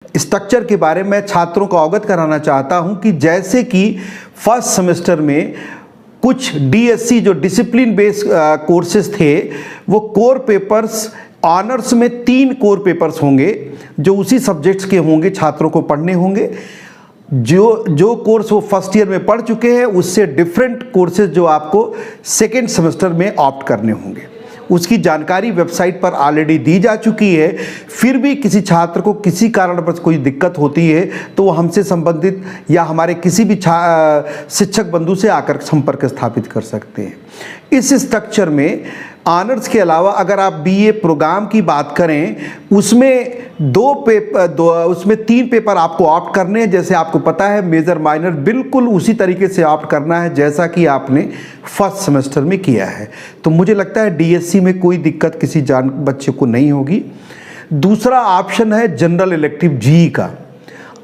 Structure के बारे में छात्रों को अवगत कराना चाहता हूं कि जैसे कि फर्स्ट सेमेस्टर में कुछ डीएससी जो डिसिप्लिन बेस्ड कोर्सेज थे वो कोर पेपर्स ऑनर्स में 3 कोर पेपर्स होंगे जो उसी सब्जेक्ट्स के होंगे, छात्रों को पढ़ने होंगे। जो कोर्स वो फर्स्ट ईयर में पढ़ चुके हैं उससे डिफरेंट कोर्सेज जो आपको सेकेंड सेमेस्टर में ऑप्ट करने होंगे, उसकी जानकारी वेबसाइट पर ऑलरेडी दी जा चुकी है। फिर भी किसी छात्र को किसी कारणवश कोई दिक्कत होती है तो वो हमसे संबंधित या हमारे किसी भी शिक्षक बंधु से आकर संपर्क स्थापित कर सकते हैं। इस स्ट्रक्चर में ऑनर्स के अलावा अगर आप बीए प्रोग्राम की बात करें उसमें 3 पेपर आपको ऑप्ट करने हैं। जैसे आपको पता है मेजर माइनर बिल्कुल उसी तरीके से ऑप्ट करना है जैसा कि आपने फर्स्ट सेमेस्टर में किया है। तो मुझे लगता है डीएससी में कोई दिक्कत किसी बच्चे को नहीं होगी। दूसरा ऑप्शन है जनरल इलेक्टिव जीई का।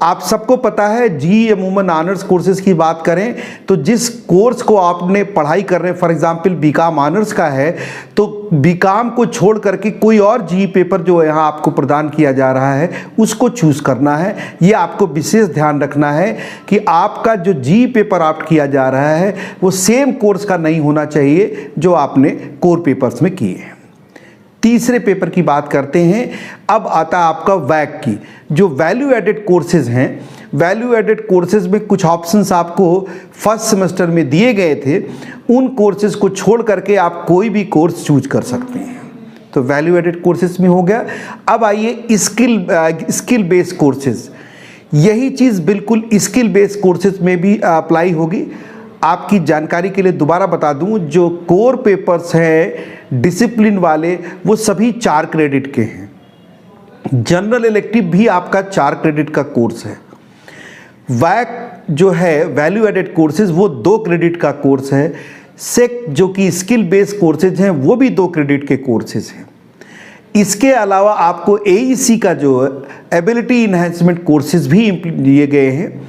आप सबको पता है जीई अमूमन ऑनर्स कोर्सेज की बात करें तो जिस कोर्स को आपने पढ़ाई कर रहे हैं, फॉर एग्जांपल बीकॉम ऑनर्स का है तो बीकॉम को छोड़ करके कोई और जीई पेपर जो यहाँ आपको प्रदान किया जा रहा है उसको चूज़ करना है। ये आपको विशेष ध्यान रखना है कि आपका जो जीई पेपर ऑप्ट किया जा रहा है वो सेम कोर्स का नहीं होना चाहिए जो आपने कोर पेपर्स में किए हैं। तीसरे पेपर की बात करते हैं। अब आता है आपका वैक की, जो वैल्यू एडेड कोर्सेज हैं। वैल्यू एडेड कोर्सेज में कुछ ऑप्शंस आपको फर्स्ट सेमेस्टर में दिए गए थे, उन कोर्सेज को छोड़ करके आप कोई भी कोर्स चूज कर सकते हैं। तो वैल्यू एडेड कोर्सेज में हो गया। अब आइए स्किल बेस्ड कोर्सेज। यही चीज़ बिल्कुल स्किल बेस्ड कोर्सेज में भी अप्लाई होगी। आपकी जानकारी के लिए दोबारा बता दूं, जो कोर पेपर्स हैं डिसिप्लिन वाले वो सभी 4 क्रेडिट के हैं। जनरल इलेक्टिव भी आपका 4 क्रेडिट का कोर्स है। वैक जो है वैल्यू एडेड कोर्सेज वो 2 क्रेडिट का कोर्स है। सेक जो कि स्किल बेस्ड कोर्सेज हैं वो भी 2 क्रेडिट के कोर्सेज हैं। इसके अलावा आपको एईसी का जो एबिलिटी इन्हेंसमेंट कोर्सेज भी दिए गए हैं।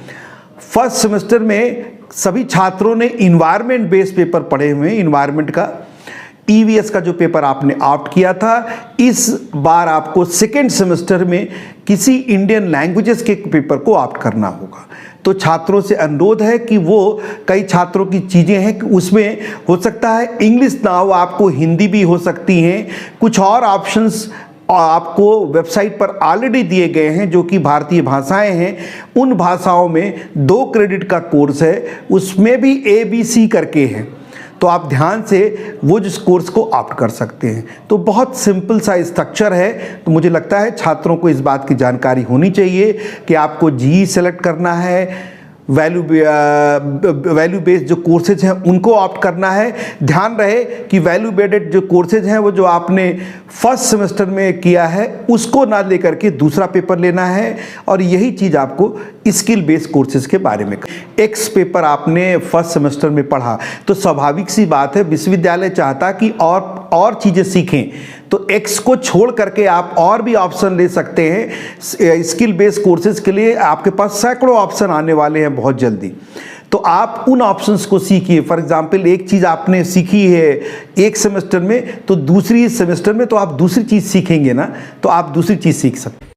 फर्स्ट सेमेस्टर में सभी छात्रों ने इन्वायरमेंट बेस्ड पेपर पढ़े हुए हैं। इन्वायरमेंट का ईवीएस का जो पेपर आपने ऑप्ट किया था, इस बार आपको सेकेंड सेमेस्टर में किसी इंडियन लैंग्वेजेस के पेपर को ऑप्ट करना होगा। तो छात्रों से अनुरोध है कि वो कई छात्रों की चीज़ें हैं कि उसमें हो सकता है इंग्लिश ना हो, आपको हिंदी भी हो सकती हैं। कुछ और ऑप्शंस आपको वेबसाइट पर ऑलरेडी दिए गए हैं जो कि भारतीय भाषाएं हैं। उन भाषाओं में 2 क्रेडिट का कोर्स है, उसमें भी ABC करके है। तो आप ध्यान से वो जिस कोर्स को ऑप्ट कर सकते हैं। तो बहुत सिंपल सा स्ट्रक्चर है। तो मुझे लगता है छात्रों को इस बात की जानकारी होनी चाहिए कि आपको जीई सेलेक्ट करना है, वैल्यू बेस्ड जो कोर्सेज हैं उनको ऑप्ट करना है। ध्यान रहे कि वैल्यू बेस्ड जो कोर्सेज हैं वो जो आपने फर्स्ट सेमेस्टर में किया है उसको ना लेकर के दूसरा पेपर लेना है। और यही चीज़ आपको स्किल बेस्ड कोर्सेज के बारे में, एक्स पेपर आपने फर्स्ट सेमेस्टर में पढ़ा तो स्वाभाविक सी बात है विश्वविद्यालय चाहता कि और चीज़ें सीखें, तो एक्स को छोड़ करके आप और भी ऑप्शन ले सकते हैं। स्किल बेस्ड कोर्सेज के लिए आपके पास सैकड़ों ऑप्शन आने वाले हैं बहुत जल्दी। तो आप उन ऑप्शंस को सीखिए। फॉर एग्जांपल एक चीज़ आपने सीखी है एक सेमेस्टर में तो दूसरी सेमेस्टर में तो आप दूसरी चीज़ सीखेंगे ना, तो आप दूसरी चीज़ सीख सकते हैं।